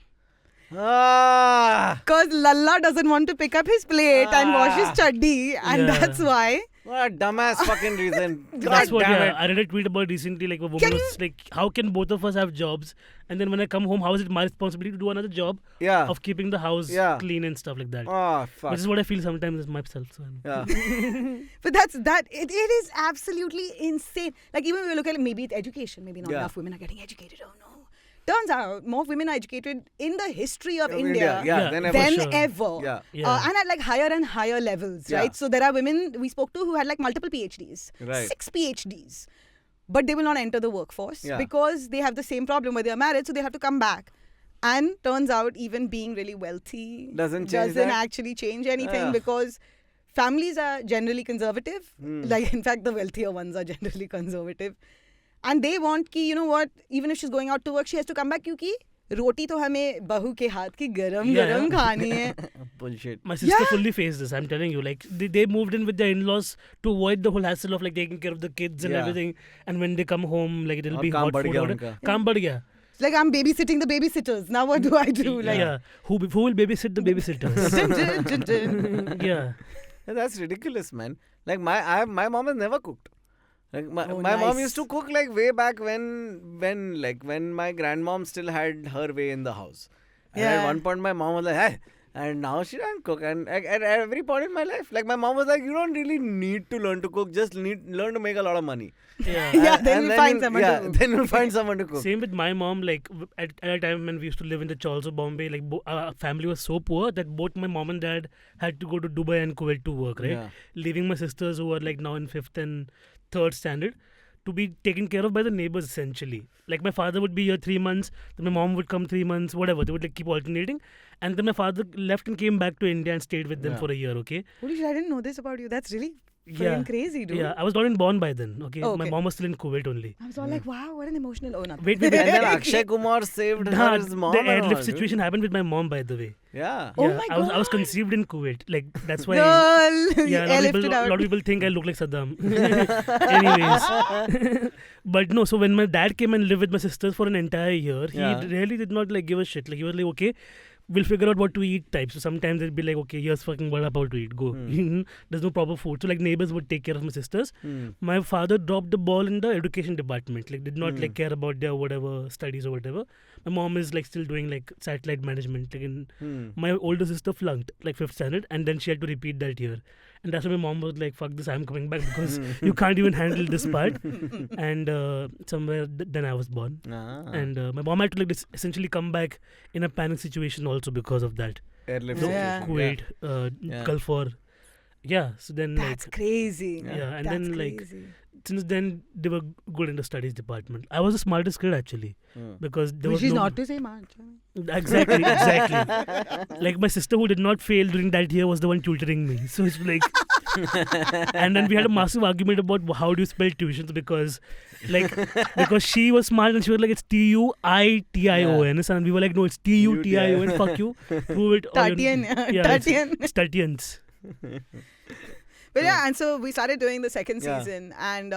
Because Lalla doesn't want to pick up his plate and wash his chaddi, and that's why. What a dumbass fucking reason. That's God what, damn yeah. it. I read a tweet about recently, like a woman was like, how can both of us have jobs? And then when I come home, how is it my responsibility to do another job Yeah. of keeping the house clean and stuff like that? Oh, fuck. Which is what I feel sometimes as myself. So. Yeah. But it is absolutely insane. Like, even when we look at it, maybe it's education. Maybe not enough women are getting educated. Oh, no. Turns out more women are educated in the history of India than ever. than sure. ever. Yeah. And at like higher and higher levels, Yeah. right? So there are women we spoke to who had like multiple PhDs, Right. 6 PhDs, but they will not enter the workforce because they have the same problem where they are married, so they have to come back. And turns out even being really wealthy Doesn't change that? actually change anything because families are generally conservative. Like, in fact, the wealthier ones are generally conservative. And they want ki, you know what, even if she's going out to work, she has to come back क्योंकि रोटी तो हमें बहू के हाथ की गरम खानी है. Bullshit. My sister fully faced this, I'm telling you. Like, they moved in with their in-laws to avoid the whole hassle of like taking care of the kids and everything. And when they come home, like it'll be काम hot बढ़ food. गया Order. उनका. काम बढ़ गया. It's like I'm babysitting the babysitters. Now what do I do? Like, Yeah. Who will babysit the babysitters? dun, dun, dun, dun. Yeah. That's ridiculous, man. Like my mom has never cooked. Like my nice. mom used to cook like way back when my grandmom still had her way in the house. And at one point my mom was like, hey. And now she doesn't cook. And at every point in my life, like my mom was like, you don't really need to learn to cook. Just learn to make a lot of money. Yeah. Then you'll find someone to cook. Then you'll find someone to cook. Same with my mom. Like at a time when we used to live in the Challs of Bombay, like our family was so poor that both my mom and dad had to go to Dubai and Kuwait to work, right? Yeah. Leaving my sisters who are like now in 5th and 3rd standard to be taken care of by the neighbors essentially. Like my father would be here 3 months, then my mom would come 3 months, whatever. They would like keep alternating. And then my father left and came back to India and stayed with them for a year, okay? Holy shit, I didn't know this about you. That's really freaking crazy, dude. Yeah, I was not even born by then, okay? Oh, My okay. mom was still in Kuwait only. I was all like, wow, what an emotional owner. Wait. And then Akshay Kumar saved her his mom. The and all, airlift dude. situation happened with my mom, by the way. Yeah. Oh Yeah, my I was God. conceived in Kuwait. Like, that's why... Girl, Yeah, a lot of people think I look like Saddam. Anyways. But no, so when my dad came and lived with my sisters for an entire year, he really did not like give a shit. Like, he was like, okay, we'll figure out what to eat type. So sometimes it'd be like, okay, here's fucking vada pav to eat, go. There's no proper food. So like neighbors would take care of my sisters. My father dropped the ball in the education department. Like, did not like care about their whatever studies or whatever. My mom is like still doing like satellite management. Like, my older sister flunked like 5th standard and then she had to repeat that year. And that's when my mom was like, fuck this, I'm coming back because you can't even handle this part. And then I was born. And my mom had to like essentially come back in a panic situation also because of that. Airlift Yeah. Kuwait, Gulf War. Yeah, so then That's crazy. yeah, and That's then like crazy. since then they were good in the studies department. I was the smartest kid actually because there was Which is no not to say much. exactly. Like my sister who did not fail during that year was the one tutoring me. So it's like, and then we had a massive argument about how do you spell tuitions because she was smart and she was like it's TUITION and we were like no it's TUTION. Fuck you, prove it. Tatian. It's Tatians. But yeah, and so we started doing the second Yeah. season, and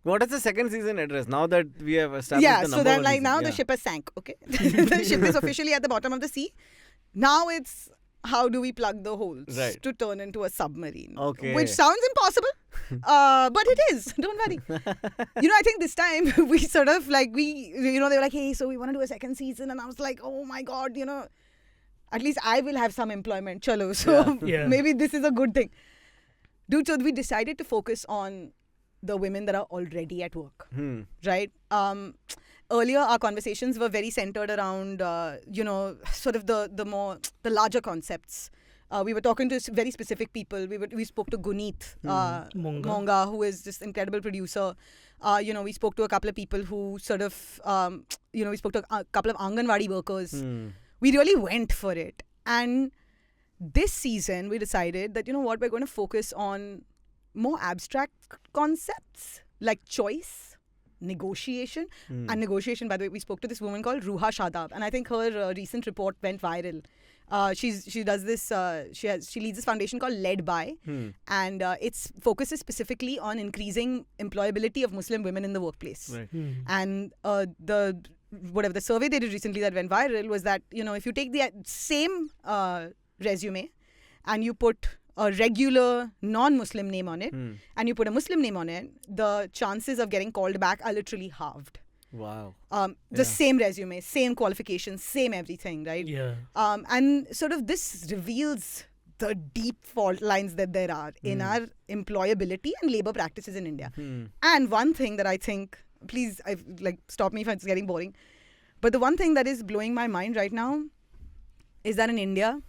What is the second season address? Now that we have established yeah, the so number then one like season. now Yeah. the ship has sank. Okay, the ship is officially at the bottom of the sea. Now it's how do we plug the holes Right. to turn into a submarine? Okay. Which sounds impossible, but it is. Don't worry. I think this time we sort of like they were like, hey, so we want to do a second season, and I was like, oh my god, at least I will have some employment. Chalo. So Yeah. maybe this is a good thing. Dude, so we decided to focus on the women that are already at work, right? Earlier, our conversations were very centered around, sort of the larger concepts. We were talking to very specific people. We spoke to Guneet Monga, who is this incredible producer. We spoke to a couple of people who sort of, we spoke to a couple of Anganwadi workers. We really went for it. And this season, we decided that, we're going to focus on more abstract concepts like choice, negotiation. And negotiation, by the way, we spoke to this woman called Ruha Shadab. And I think her recent report went viral. She does this, she leads this foundation called Led By. And it focuses specifically on increasing employability of Muslim women in the workplace. Right. And the survey they did recently that went viral was that, if you take the same resume and you put a regular non-Muslim name on it and you put a Muslim name on it, the chances of getting called back are literally halved. Wow. The same resume, same qualifications, same everything, right? Yeah. And sort of this reveals the deep fault lines that there are in our employability and labor practices in India. And one thing that I think, please stop me if it's getting boring, but the one thing that is blowing my mind right now is that in India,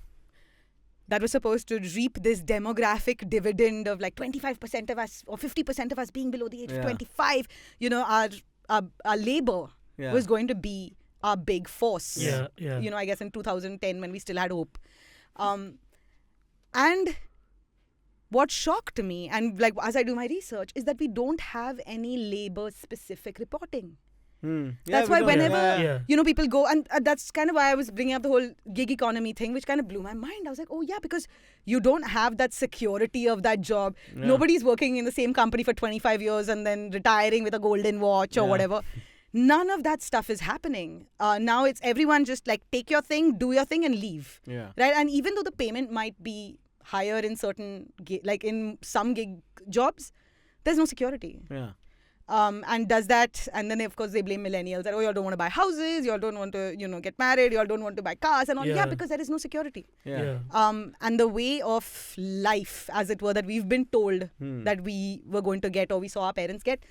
that was supposed to reap this demographic dividend of like 25% of us or 50% of us being below the age of 25, our labor was going to be our big force. Yeah. I guess in 2010 when we still had hope. And what shocked me, and like as I do my research, is that we don't have any labor-specific reporting. That's why whenever people go, and that's kind of why I was bringing up the whole gig economy thing, which kind of blew my mind. I was like, oh yeah, because you don't have that security of that job. Nobody's working in the same company for 25 years and then retiring with a golden watch or whatever. None of that stuff is happening. Now it's everyone just like take your thing, do your thing and leave. Right? And even though the payment might be higher in certain, like in some gig jobs, there's no security. And does that, and then of course they blame millennials that, y'all don't want to buy houses, y'all don't want to, get married, y'all don't want to buy cars and all. Yeah, because there is no security. And the way of life, as it were, that we've been told that we were going to get or we saw our parents get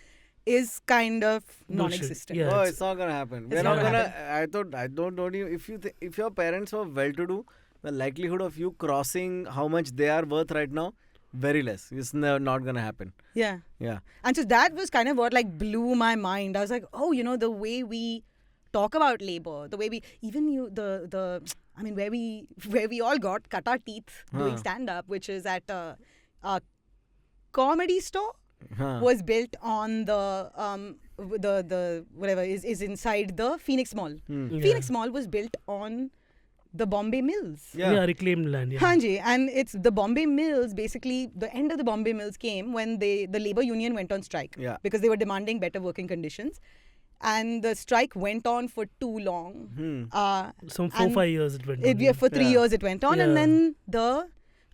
is kind of non-existent. Yeah, It's not gonna happen. It's We're not not gonna gonna. I don't know you. If your parents were well-to-do, the likelihood of you crossing how much they are worth right now, very less. It's not gonna happen. Yeah. Yeah. And so that was kind of what like blew my mind. I was like, oh, the way we talk about labor, the way we even where we all got cut our teeth doing stand-up, which is at a comedy store. Was built on the whatever is inside the Phoenix Mall. Phoenix Mall was built on the Bombay Mills. Reclaimed land. Hanji, and it's the Bombay Mills. Basically, the end of the Bombay Mills came when the labor union went on strike because they were demanding better working conditions, and the strike went on for too long. Some 4-5 years it went on. For 3 years it went on, and then the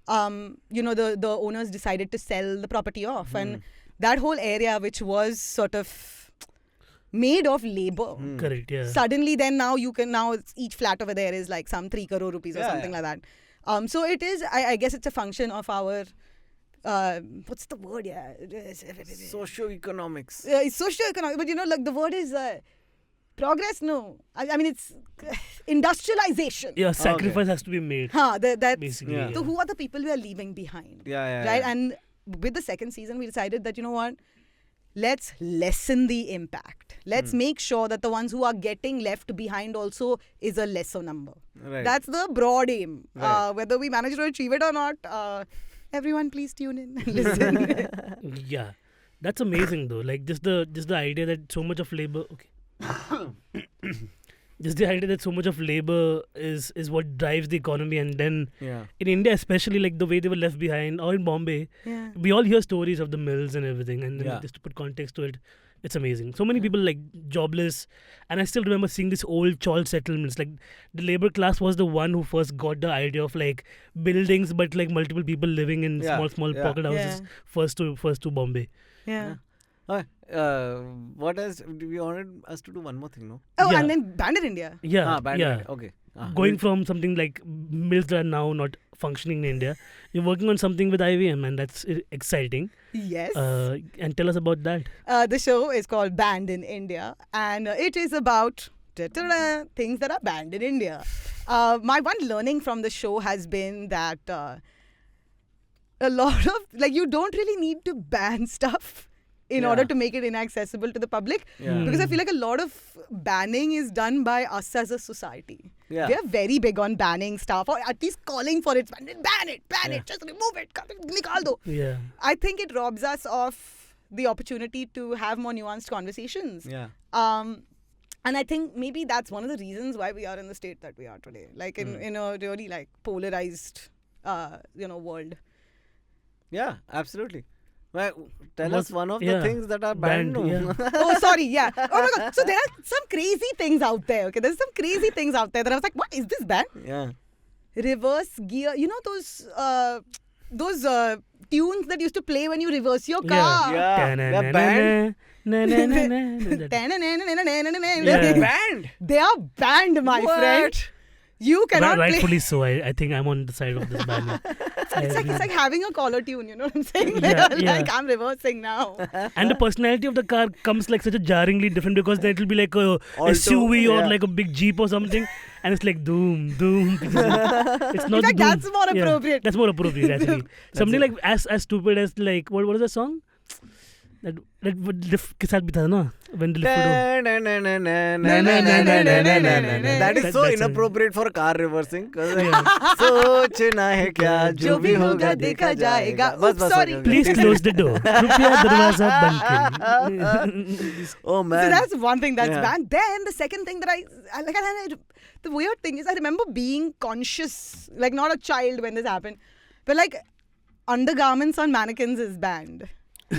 owners decided to sell the property off, and that whole area, which was sort of made of labor, correct, suddenly then now each flat over there is like some 3 crore rupees or something like that. So it is, I guess it's a function of our what's the word? Yeah, Socio-economics. it's socio-economic, but like the word is progress. No, I mean it's industrialization. Yeah, sacrifice has to be made. That's Basically. Yeah. So who are the people we are leaving behind? Yeah. Right, Yeah. and with the second season, we decided that what. Let's lessen the impact. Let's make sure that the ones who are getting left behind also is a lesser number. Right. That's the broad aim. Right. Whether we manage to achieve it or not, everyone please tune in and listen. Yeah, that's amazing though. Like just the idea that so much of labor. Okay. Just the idea that so much of labor is what drives the economy, and then Yeah. in India especially, like the way they were left behind, or in Bombay, Yeah. we all hear stories of the mills and everything, and then Yeah. just to put context to it, it's amazing. So many people like jobless, and I still remember seeing these old chawl settlements. Like the labor class was the one who first got the idea of like buildings, but like multiple people living in Yeah, small yeah. pocket houses. First to Bombay. Yeah. What else? We wanted us to do one more thing, no? Oh, Yeah. and then Banned in India. Yeah, Band. yeah. Okay. Going from something like mills that are now not functioning in India, you're working on something with IVM, and that's exciting. Yes. And tell us about that. The show is called Banned in India, and it is about things that are banned in India. My one learning from the show has been that a lot of you don't really need to ban stuff in Yeah. order to make it inaccessible to the public, Yeah. because I feel like a lot of banning is done by us as a society. Yeah. We are very big on banning stuff, or at least calling for it. Ban it, Yeah. just remove it, nikal do. Yeah. I think it robs us of the opportunity to have more nuanced conversations. Yeah. And I think maybe that's one of the reasons why we are in the state that we are today. Like in a really polarized, world. Yeah. Absolutely. Well, tell What's- us one of the yeah. things that are banned. Banned, no? yeah. Oh, sorry. Yeah. Oh my God. So there are some crazy things out there. Okay. There's some crazy things out there that I was like, what is this banned? Yeah. Reverse gear. You know those tunes that used to play when you reverse your car. Yeah. They're banned. That- They're Yeah. banned. They are banned, my What? friend. You cannot play. Rightfully so. I think I'm on the side of this banning. It's like having a collar tune, you know what I'm saying? Yeah, Like yeah. I'm reversing now. And the personality of the car comes like such a jarringly different, because then it'll be like a SUV or yeah. like a big Jeep or something, and it's like doom. It's not In the fact, doom. that's more Yeah, appropriate. that's more appropriate actually. Something it. like as stupid as like what is the song? That lift के साथ भी था ना, when the lift would That is so That's it. inappropriate for car reversing. Yeah. सोचना है क्या जो भी होगा देखा जाएगा. बस बस. Sorry. okay, okay. Please close the door. कृपया दरवाजा बंद करें. Oh So man. that's one thing that's Yeah. banned. Then the second thing that the weird thing is I remember being conscious, like not a child when this happened, but like undergarments on mannequins is banned,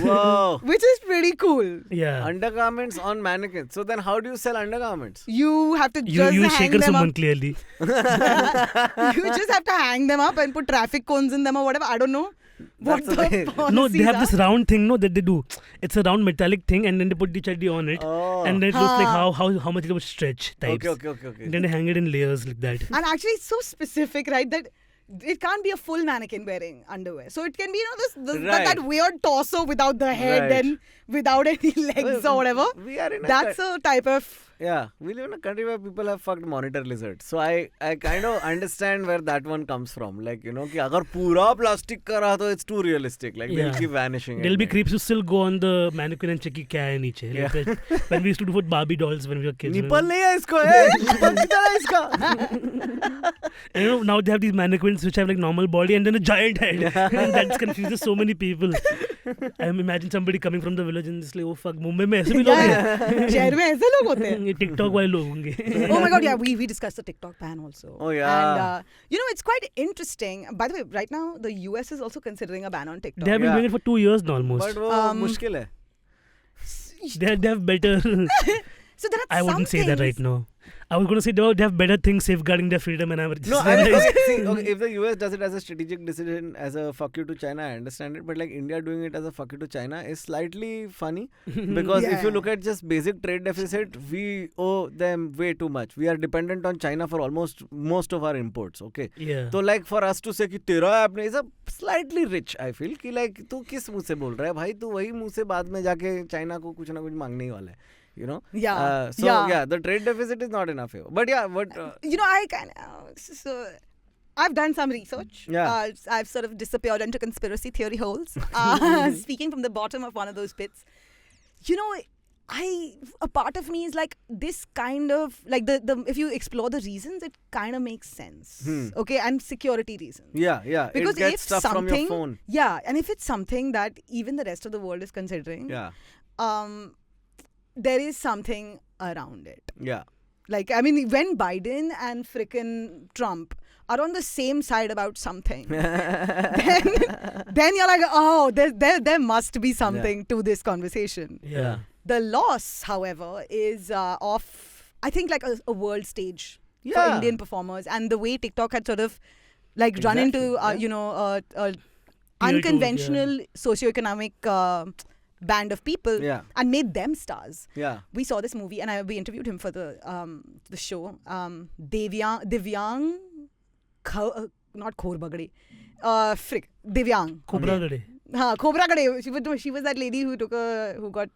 Whoa. which is pretty cool. Yeah. Undergarments on mannequins. So then how do you sell undergarments? You have to just You hang shaker them someone up. clearly. You just have to hang them up and put traffic cones in them or whatever. I don't know. What That's the okay. No, they policies have are. this round thing, no, that they do. It's a round metallic thing, and then they put the chaddi on it, Oh. and then it looks like Huh. how much it would stretch types. Okay. And then they hang it in layers like that. And actually, it's so specific, right? That it can't be a full mannequin wearing underwear. So it can be, that weird torso without the head Right. and without any legs or whatever. We are in a That's a type of. Yeah, we live in a country where people have fucked monitor lizards. So I kind of understand where that one comes from. Like, कि अगर पूरा plastic का रहा तो it's too realistic. Like, they'll Yeah. keep vanishing. There'll at be night. creeps who still go on the mannequin and check कि क्या है नीचे. Yeah. Like that, when we used to do with Barbie dolls when we were kids. Nipple नहीं है इसको, nipple किधर है इसका? And now they have these mannequins which have like normal body and then a giant head. And that confuses so many people. I imagine somebody coming from the village and just like, oh fuck, Mumbai में ऐसे भी लोग हैं. शहर में ऐसे लोग होते हैं. ये TikTok वाले लोग होंगे. Oh my God, yeah, we discussed the TikTok ban also. Oh, yeah. And, it's quite interesting. By the way, right now, the US is also considering a ban on TikTok. They have been Yeah. doing it for 2 years now almost. But वो मुश्किल है. They have better. So there are I wouldn't say that right things- now. I was going to say they have better things safeguarding their freedom, and I was just No, I mean, okay, if the US does it as a strategic decision, as a fuck you to China, I understand it. But like India doing it as a fuck you to China is slightly funny because if you look at just basic trade deficit, we owe them way too much. We are dependent on China for almost most of our imports. Okay. Yeah. So like for us to say कि तेरा app is a slightly rich, I feel कि like तू किस मुँह से बोल रहा है भाई, तू वही मुँह से बाद में जाके चाइना को कुछ ना कुछ मांगने ही वाला है. You know? Yeah. The trade deficit is not in our favor. But yeah, I kind of... So, I've done some research. Yeah. I've sort of disappeared into conspiracy theory holes. Speaking from the bottom of one of those pits. A part of me is like this kind of... Like, if you explore the reasons, it kind of makes sense. Okay? And security reasons. Yeah. Because it gets if stuff from your phone. Yeah. And if it's something that even the rest of the world is considering... Yeah. There is something around it. Yeah. Like, I mean, when Biden and frickin' Trump are on the same side about something, then you're like, oh, there must be something to this conversation. Yeah. The loss, however, is of, I think, like a world stage for Indian performers. And the way TikTok had sort of like run into, unconventional socioeconomic band of people and made them stars. Yeah. We saw this movie and we interviewed him for the show. Divyang, not Khor Bagade. Divyang. Cobra Gade. Cobra Gade. She was that lady who got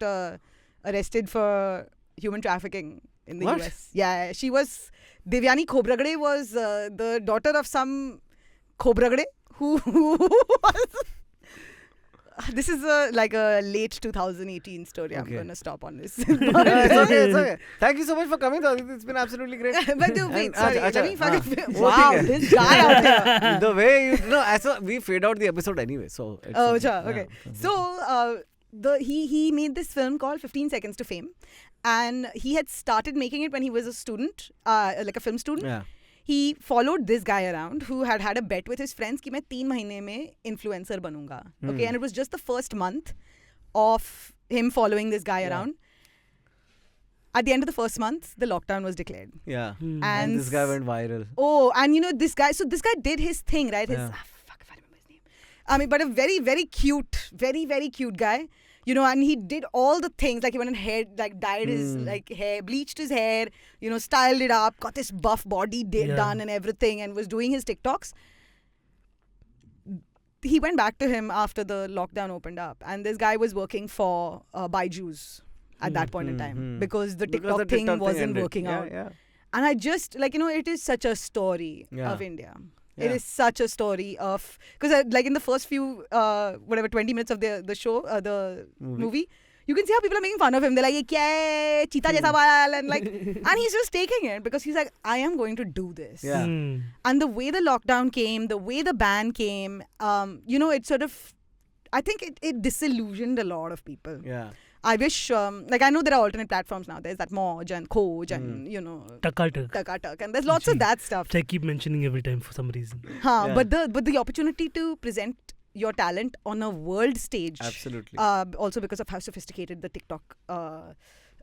arrested for human trafficking in the US. Yeah, she was... Devyani Khobragade was the daughter of some Khobragade who was... This is like a late 2018 story. I'm going to stop on this. It's okay. Thank you so much for coming. It's been absolutely great. But wait, sorry. Let me fucking... Wow, this guy out there. The way we fade out the episode anyway. So okay. So he made this film called 15 Seconds to Fame. And he had started making it when he was a student, like a film student. Yeah. He followed this guy around who had a bet with his friends कि मैं 3 महीने में influencer बनूंगा. Okay, and it was just the first month of him following this guy around. At the end of the first month, the lockdown was declared. Yeah. And this guy went viral. Oh, and this guy did his thing, right? His fuck if I remember his name. I mean, but a very, very cute, very, very cute guy. And he did all the things, like he went and dyed his hair, bleached his hair, styled it up, got this buff body done and everything, and was doing his TikToks. He went back to him after the lockdown opened up, and this guy was working for Byju's at that point in time because the TikTok thing wasn't working out. Yeah. And I just, it is such a story of India. Yeah. It is such a story of... Because like in the first few, 20 minutes of the show, the movie, you can see how people are making fun of him. They're like, ye kya hai? Cheetah jaisa baal. And and he's just taking it because he's like, I am going to do this. Yeah. And the way the lockdown came, the way the ban came, it sort of... I think it disillusioned a lot of people. Yeah. I wish, I know there are alternate platforms now. There's that Moj and Khoj and, Takatak. And there's lots of that stuff. Which I keep mentioning every time for some reason. But the opportunity to present your talent on a world stage. Absolutely. Also because of how sophisticated the TikTok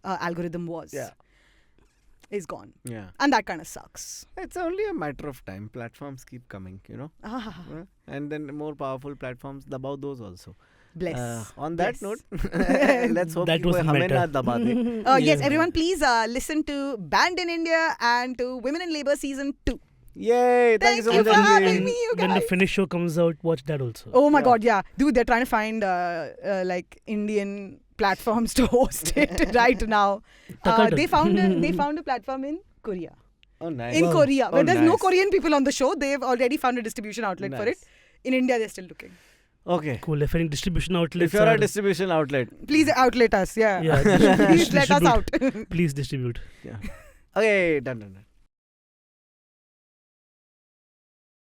algorithm was. Yeah. Is gone. Yeah. And that kind of sucks. It's only a matter of time. Platforms keep coming, And then more powerful platforms dabao those also. Bless. On that note, let's hope that was hame na daba de. Yes, everyone please listen to Banned in India and to Women in Labour Season 2. Yay! Thank you so much for having me, you guys. When the finished show comes out, watch that also. Oh my God, yeah. Dude, they're trying to find Indian platforms to host it right now. They found a platform in Korea. Oh, nice. In Korea. Where there's no Korean people on the show. They've already found a distribution outlet for it. In India, they're still looking. Okay. Cool. If any distribution outlets... If you're a distribution outlet. Please outlet us. Yeah. Please let us out. Please distribute. Yeah. Okay. Done.